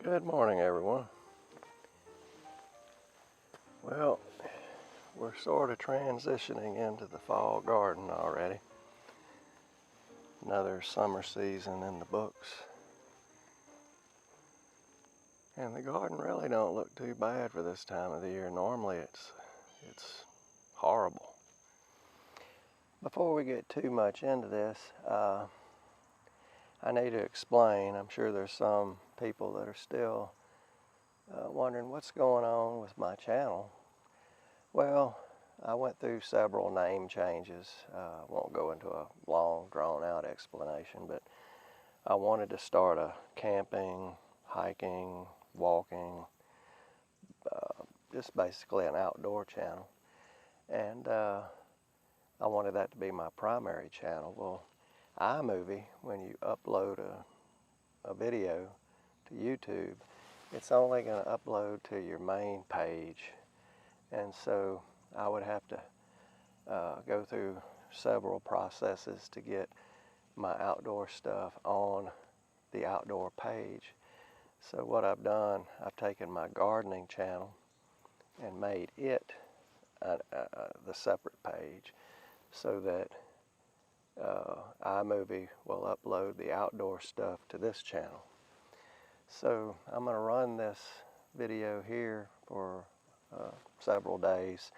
Good morning, everyone. Well, we're sort of transitioning into the fall garden already. Another summer season in the books. And the garden really don't look too bad for this time of the year. Normally it's horrible. Before we get too much into this, I need to explain. I'm sure there's some people that are still wondering what's going on with my channel. Well, I went through several name changes. I won't go into a long, drawn-out explanation, but I wanted to start a camping, hiking, walking, just basically an outdoor channel. And I wanted that to be my primary channel. Well, iMovie, when you upload a video to YouTube, it's only going to upload to your main page. And so I would have to go through several processes to get my outdoor stuff on the outdoor page. So what I've done, I've taken my gardening channel and made it the separate page so that iMovie will upload the outdoor stuff to this channel. So I'm going to run this video here for several days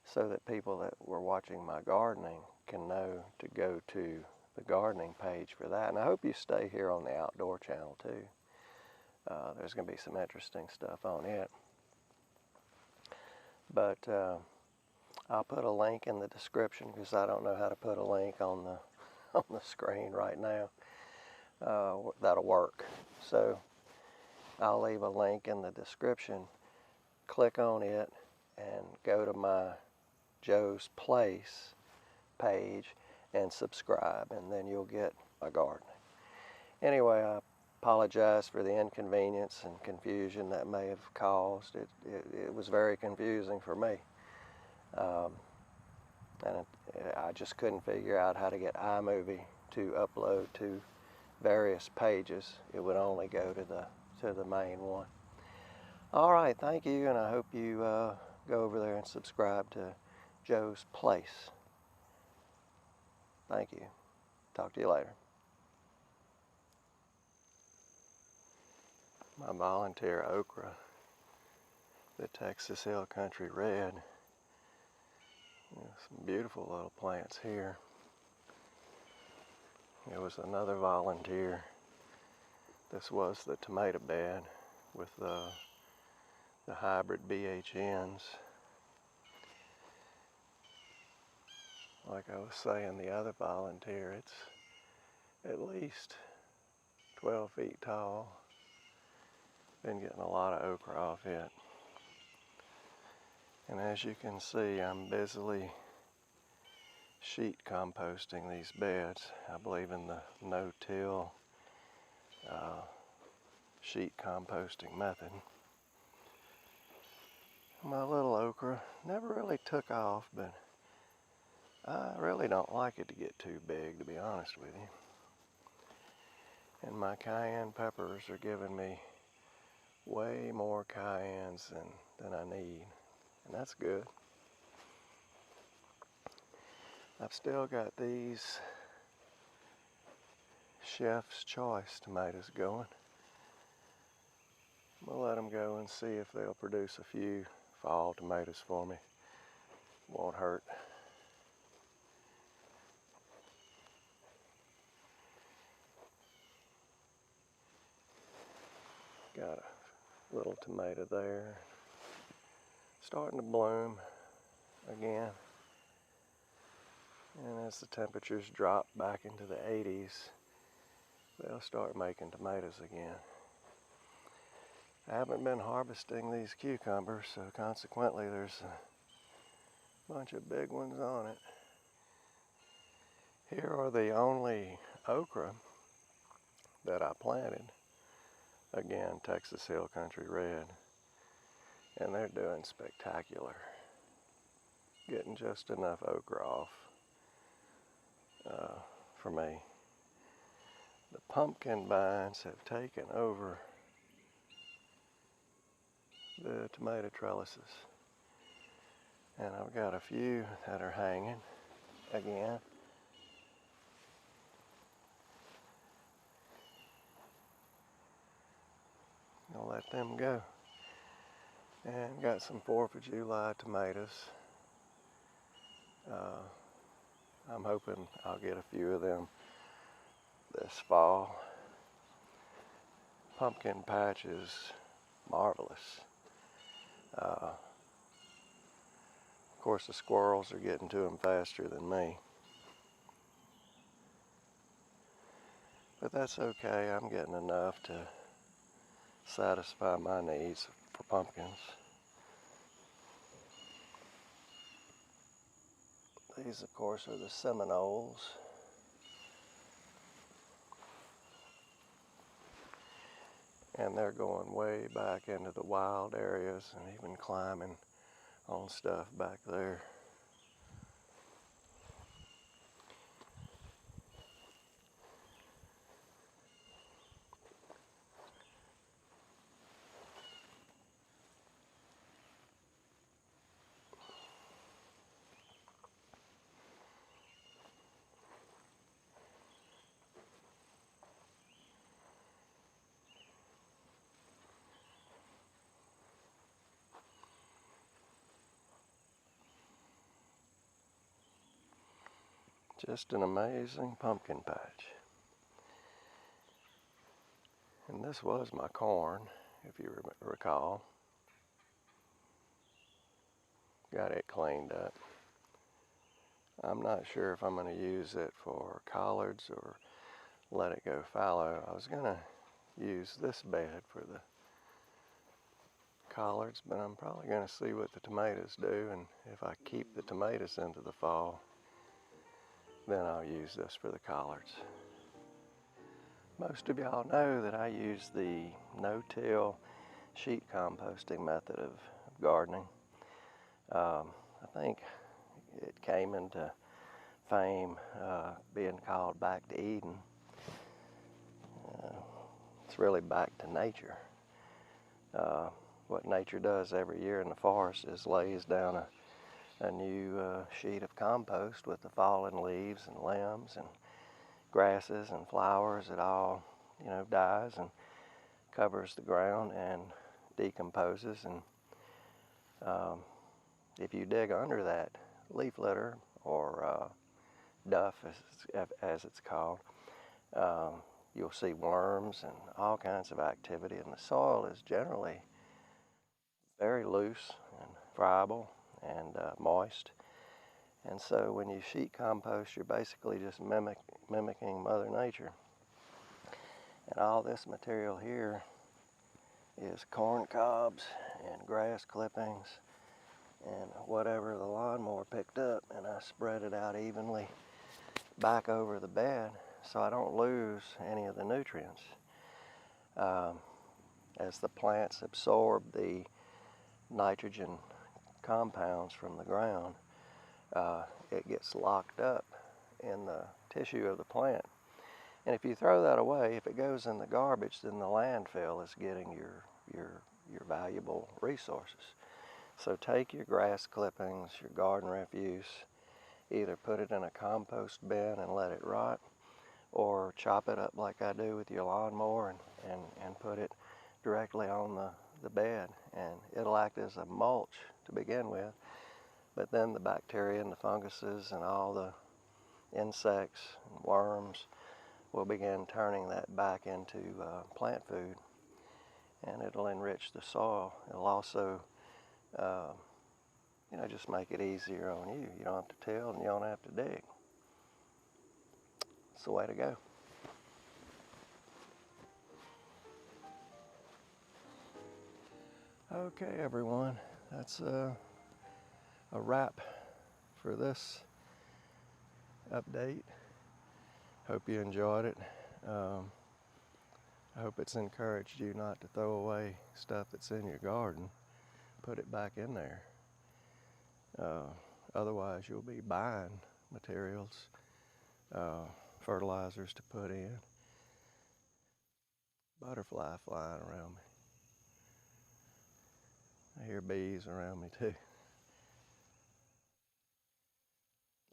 so that people that were watching my gardening can know to go to the gardening page for that. And I hope you stay here on the outdoor channel too. There's going to be some interesting stuff on it. But I'll put a link in the description because I don't know how to put a link on the screen right now. That'll work. So I'll leave a link in the description. Click on it and go to my Joe's Place page and subscribe, and then you'll get my gardening. Anyway, I apologize for the inconvenience and confusion that may have caused. It was very confusing for me. And I just couldn't figure out how to get iMovie to upload to various pages. It would only go to the main one. All right, thank you, and I hope you go over there and subscribe to Joe's Place. Thank you. Talk to you later. My volunteer okra, the Texas Hill Country Red. Some beautiful little plants here. There was another volunteer. This was the tomato bed with the hybrid BHNs. Like I was saying, the other volunteer, it's at least 12 feet tall. Been getting a lot of okra off it. And as you can see, I'm busily sheet composting these beds. I believe in the no-till sheet composting method. My little okra never really took off, but I really don't like it to get too big, to be honest with you. And my cayenne peppers are giving me way more cayennes than I need, and that's good. I've still got these Chef's Choice tomatoes going. We'll let them go and see if they'll produce a few fall tomatoes for me. Won't hurt. Got a little tomato there. Starting to bloom again. And as the temperatures drop back into the 80s, they'll start making tomatoes again. I haven't been harvesting these cucumbers, so consequently there's a bunch of big ones on it. Here are the only okra that I planted. Again, Texas Hill Country Red. And they're doing spectacular. Getting just enough okra off for me. The pumpkin vines have taken over the tomato trellises. And I've got a few that are hanging again. I'll let them go. And got some 4th of July tomatoes. I'm hoping I'll get a few of them this fall. Pumpkin patch is marvelous. Of course, the squirrels are getting to them faster than me. But that's okay, I'm getting enough to satisfy my needs for pumpkins. These, of course, are the Seminoles. And they're going way back into the wild areas and even climbing on stuff back there. Just an amazing pumpkin patch. And this was my corn, if you recall. Got it cleaned up. I'm not sure if I'm going to use it for collards or let it go fallow. I was going to use this bed for the collards, but I'm probably going to see what the tomatoes do, and if I keep the tomatoes into the fall, then I'll use this for the collards. Most of y'all know that I use the no-till sheet composting method of gardening. I think it came into fame being called back to Eden. It's really back to nature. What nature does every year in the forest is lays down a new sheet of compost with the fallen leaves and limbs and grasses and flowers. It all, dies and covers the ground and decomposes. And if you dig under that leaf litter, or duff as it's called, you'll see worms and all kinds of activity, and the soil is generally very loose and friable and moist. And so when you sheet compost, you're basically just mimicking Mother Nature. And all this material here is corn cobs and grass clippings and whatever the lawnmower picked up, and I spread it out evenly back over the bed so I don't lose any of the nutrients. As the plants absorb the nitrogen compounds from the ground, it gets locked up in the tissue of the plant. And if you throw that away, if it goes in the garbage, then the landfill is getting your valuable resources. So take your grass clippings, your garden refuse, either put it in a compost bin and let it rot, or chop it up like I do with your lawnmower and put it directly on the bed, and it'll act as a mulch to begin with. But then the bacteria and the funguses and all the insects and worms will begin turning that back into plant food, and it'll enrich the soil. It'll also just make it easier on you. You don't have to till and you don't have to dig. It's the way to go. Okay, everyone, that's a wrap for this update. Hope you enjoyed it. I hope it's encouraged you not to throw away stuff that's in your garden. Put it back in there. Otherwise, you'll be buying materials, fertilizers to put in. Butterfly flying around me. I hear bees around me too.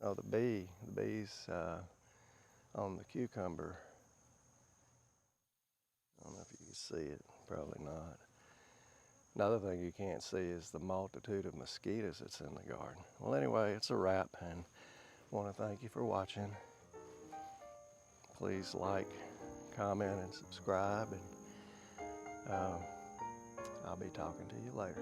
Oh, the bees on the cucumber. I don't know if you can see it, probably not. Another thing you can't see is the multitude of mosquitoes that's in the garden. Well, anyway, it's a wrap, and I want to thank you for watching. Please like, comment, and subscribe, and I'll be talking to you later.